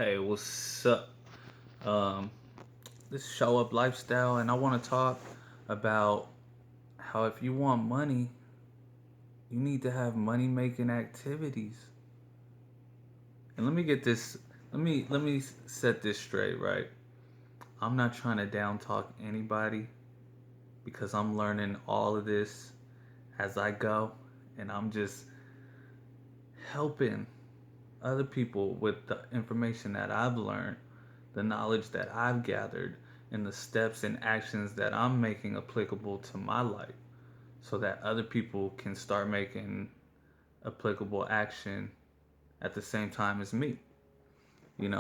Hey, what's up? Um, this is Show Up Lifestyle, and I want to talk about how if you want money, you need to have money making activities. And let me get this. Let me set this straight, right? I'm not trying to down talk anybody because I'm learning all of this as I go, and I'm just helping other people with the information that I've learned, the knowledge that I've gathered, and the steps and actions that I'm making applicable to my life so that other people can start making applicable action at the same time as me.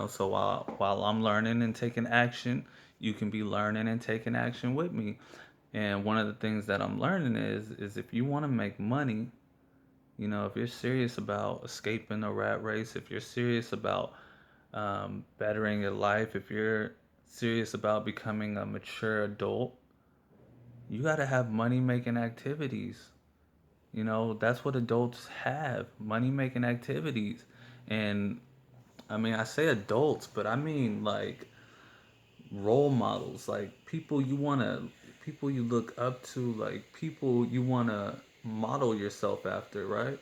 So while I'm learning and taking action, you can be learning and taking action with me. And one of the things that I'm learning is if you want to make money, if you're serious about escaping the rat race, if you're serious about bettering your life, if you're serious about becoming a mature adult, you got to have money making activities. That's what adults have, money making activities. And I mean, I say adults, but I mean like role models, like people you look up to, like people you want to model yourself after, right?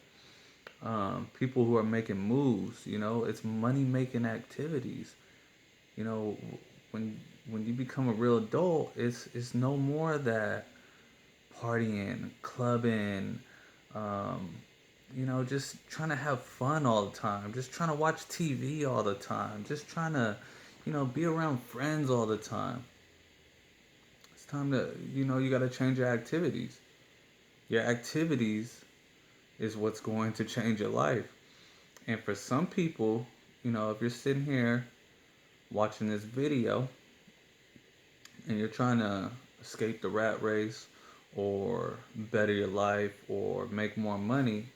People who are making moves, it's money making activities. you know when when you become a real adult, it's no more that partying, clubbing, um, just trying to have fun all the time, just trying to watch TV all the time, just trying to be around friends all the time. It's time to, you got to change your activities. Your activities is what's going to change your life. And for some people, if you're sitting here watching this video and you're trying to escape the rat race or better your life or make more money,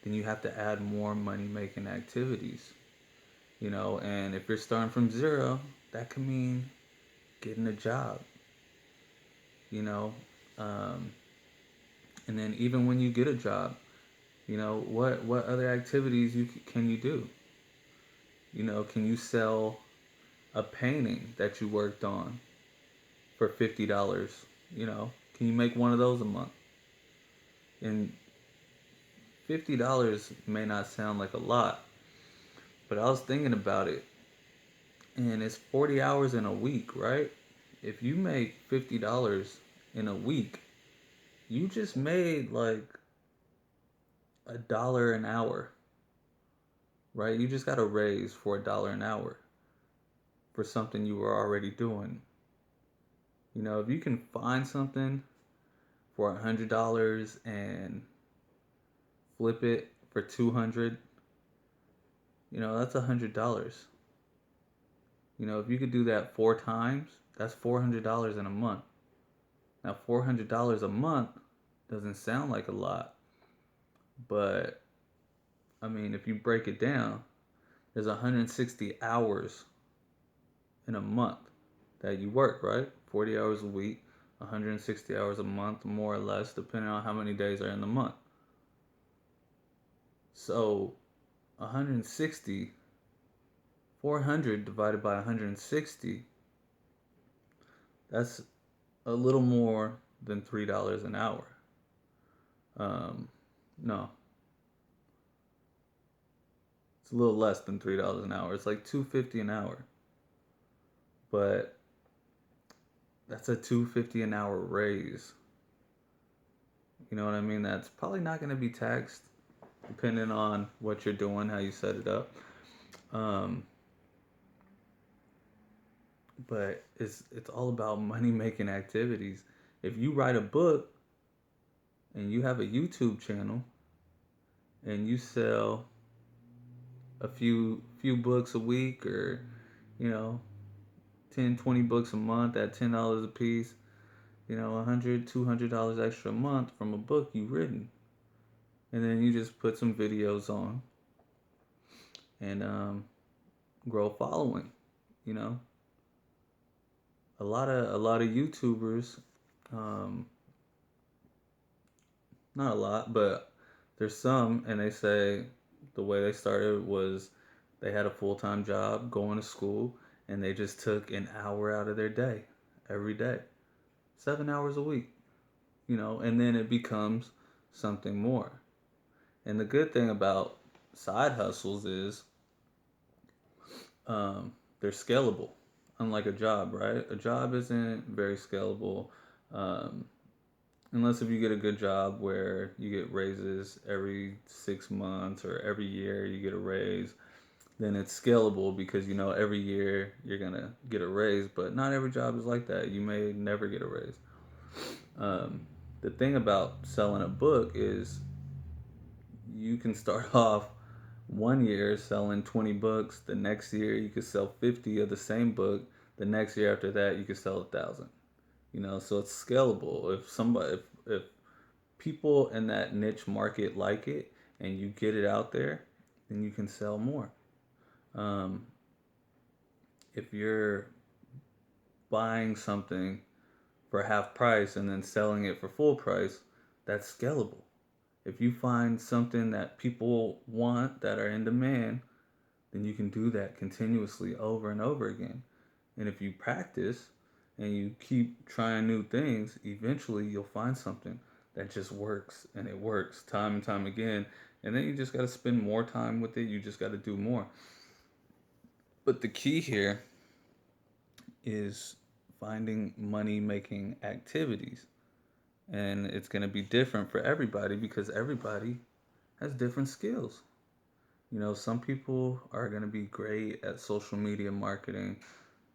then you have to add more money making activities. And if you're starting from zero, that could mean getting a job, you know. Um, and then even when you get a job, what other activities can you do? Can you sell a painting that you worked on for $50? Can you make one of those a month? And $50 may not sound like a lot, but I was thinking about it, and it's 40 hours in a week, right? If you make $50 in a week, you just made like $1 an hour, right? You just got a raise for $1 an hour for something you were already doing. If you can find something for $100 and flip it for 200, that's $100. If you could do that 4 times, that's $400 in a month. Now, $400 a month doesn't sound like a lot, but I mean, if you break it down, there's 160 hours in a month that you work, right? 40 hours a week, 160 hours a month, more or less, depending on how many days are in the month. So, 160, 400 divided by 160, that's a little more than $3 an hour. Um, no, it's a little less than $3 an hour. It's like $2.50 an hour. But that's a $2.50 an hour raise. You know what I mean? That's probably not going to be taxed, depending on what you're doing, how you set it up. Um, but it's all about money making activities. If you write a book and you have a YouTube channel and you sell a few books a week, or you know 10, 20 books a month at $10 a piece, $100, $200 extra a month from a book you've written, and then you just put some videos on and grow a following. You know, a lot of YouTubers, um, not a lot, but there's some, and they say the way they started was They had a full-time job, going to school, and they just took an hour out of their day every day, 7 hours a week, and then it becomes something more. And the good thing about side hustles is um, they're scalable, unlike a job, right? A job isn't very scalable um, unless if you get a good job where you get raises every 6 months or every year you get a raise. Then it's scalable because every year you're gonna get a raise, but not every job is like that. You may never get a raise. Um, the thing about selling a book is you can start off one year selling 20 books. The next year you could sell 50 of the same book. The next year after that you could sell 1,000. So it's scalable. If people in that niche market like it and you get it out there, then you can sell more. Um, if you're buying something for half price and then selling it for full price, that's scalable. If you find something that people want that are in demand, then you can do that continuously over and over again. And if you practice and you keep trying new things, eventually you'll find something that just works, and it works time and time again. And then you just got to spend more time with it. You just got to do more. But the key here is finding money making activities. And it's going to be different for everybody because everybody has different skills. Some people are going to be great at social media marketing.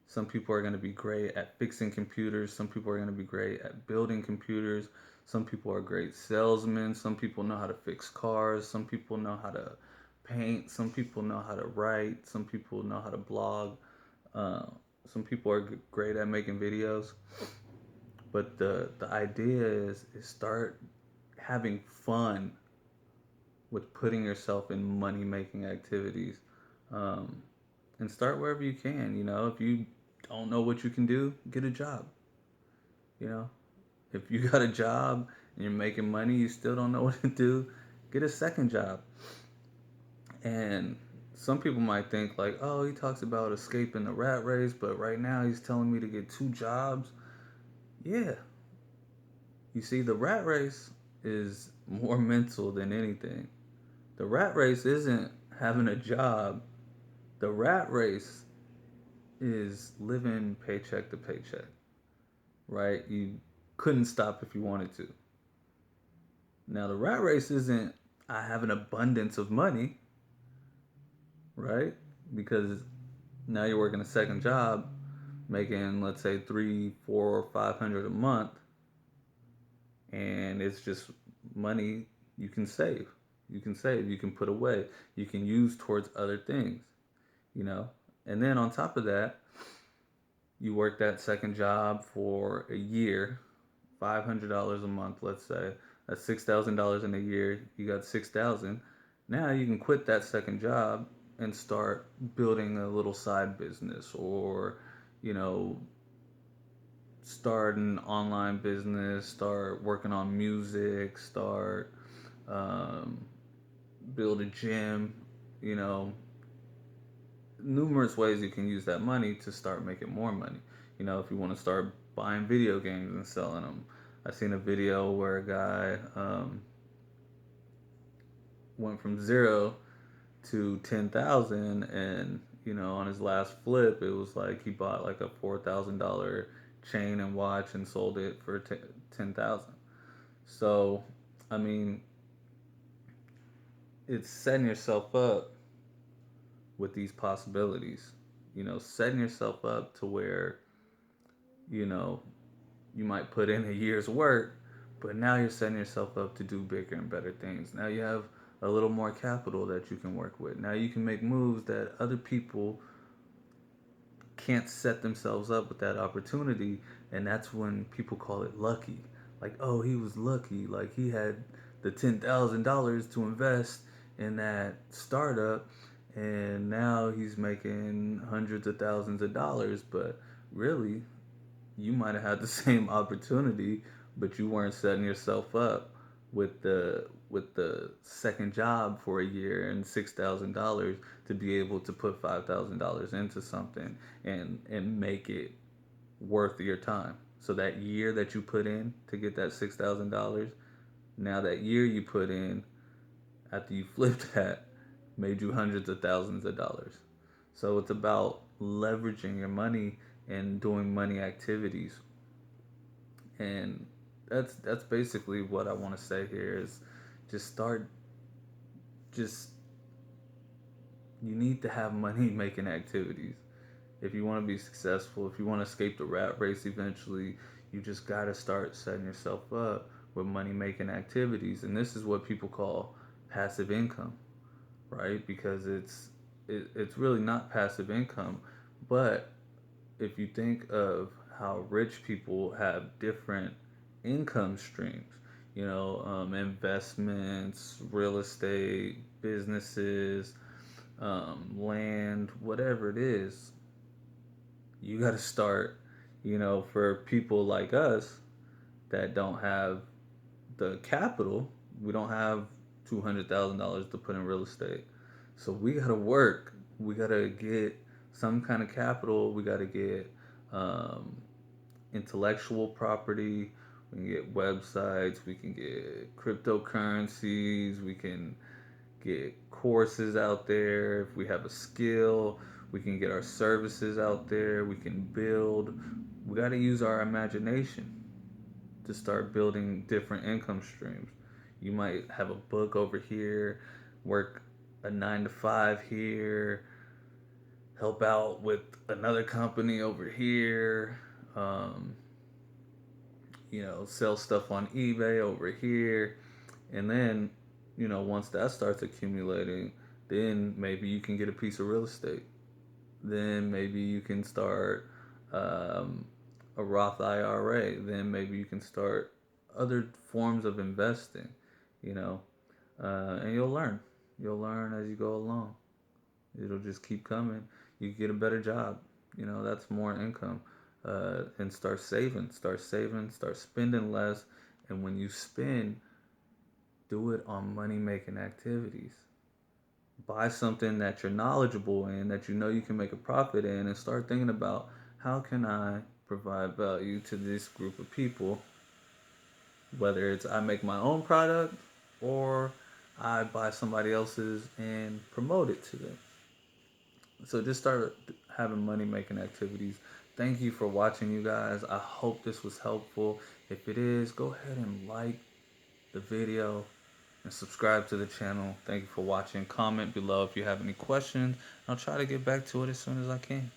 Some people are going to be great at fixing computers. Some people are going to be great at building computers. Some people are great salesmen. Some people know how to fix cars. Some people know how to paint. Some people know how to write. Some people know how to blog. Uh, some people are great at making videos. But the idea is start having fun with putting yourself in money making activities, um, and start wherever you can. If you don't know what you can do, get a job. You know, if you got a job and you're making money, you still don't know what to do, get a second job. And some people might think like, oh, he talks about escaping the rat race, but right now he's telling me to get two jobs. Yeah, you see, the rat race is more mental than anything. The rat race isn't having a job. The rat race is living paycheck to paycheck, right? You couldn't stop if you wanted to. Now, the rat race isn't I have an abundance of money, right? Because now you're working a second job, making let's say 3, 4, or 500 a month, and it's just money you can save. You can save, you can put away, you can use towards other things, you know? And then on top of that, you work that second job for a year, $500 a month, let's say. That's $6,000 in a year. You got 6,000. Now you can quit that second job and start building a little side business, or, you know, start an online business, start working on music, start um, build a gym, you know, numerous ways you can use that money to start making more money. If you want to start buying video games and selling them. I seen a video where a guy went from zero to 10,000, and on his last flip, it was like he bought like a $4,000 chain and watch and sold it for 10,000. So, I mean, it's setting yourself up with these possibilities. Setting yourself up to where you know you might put in a year's work, but now you're setting yourself up to do bigger and better things. Now you have a little more capital that you can work with. Now you can make moves that other people can't set themselves up with that opportunity, and that's when people call it lucky. Like, oh, he was lucky. Like he had the $10,000 to invest in that startup, and now he's making hundreds of thousands of dollars. But really, you might have had the same opportunity, but you weren't setting yourself up with the second job for a year and $6,000 to be able to put $5,000 into something and make it worth your time. So that year that you put in to get that $6,000, now that year you put in after you flipped that made you hundreds of thousands of dollars. So it's about leveraging your money and doing money activities. And that's basically what I want to say here is just start just you need to have money making activities. If you want to be successful, if you want to escape the rat race eventually, you just got to start setting yourself up with money making activities. And this is what people call passive income, right? Because it's really not passive income, but if you think of how rich people have different income streams, investments, real estate, businesses, land, whatever it is, you got to start, for people like us that don't have the capital, we don't have $200,000 to put in real estate. So we got to work. We got to get some kind of capital. We got to get um, intellectual property. We can get websites. We can get cryptocurrencies. We can get courses out there. If we have a skill, we can get our services out there. We can build. We got to use our imagination to start building different income streams. You might have a book over here, work a 9 to 5 here, help out with another company over here, um, sell stuff on eBay over here. And then, once that starts accumulating, then maybe you can get a piece of real estate. Then maybe you can start um, a Roth IRA. Then maybe you can start other forms of investing, you know, and you'll learn. You'll learn as you go along. It'll just keep coming. You get a better job. That's more income. And start saving, start spending less. And when you spend, do it on money making activities. Buy something that you're knowledgeable in, that you know you can make a profit in, and start thinking about how can I provide value to this group of people, whether it's I make my own product or I buy somebody else's and promote it to them. So just start having money making activities. Thank you for watching, you guys. I hope this was helpful. If it is, go ahead and like the video and subscribe to the channel. Thank you for watching. Comment below if you have any questions. I'll try to get back to it as soon as I can.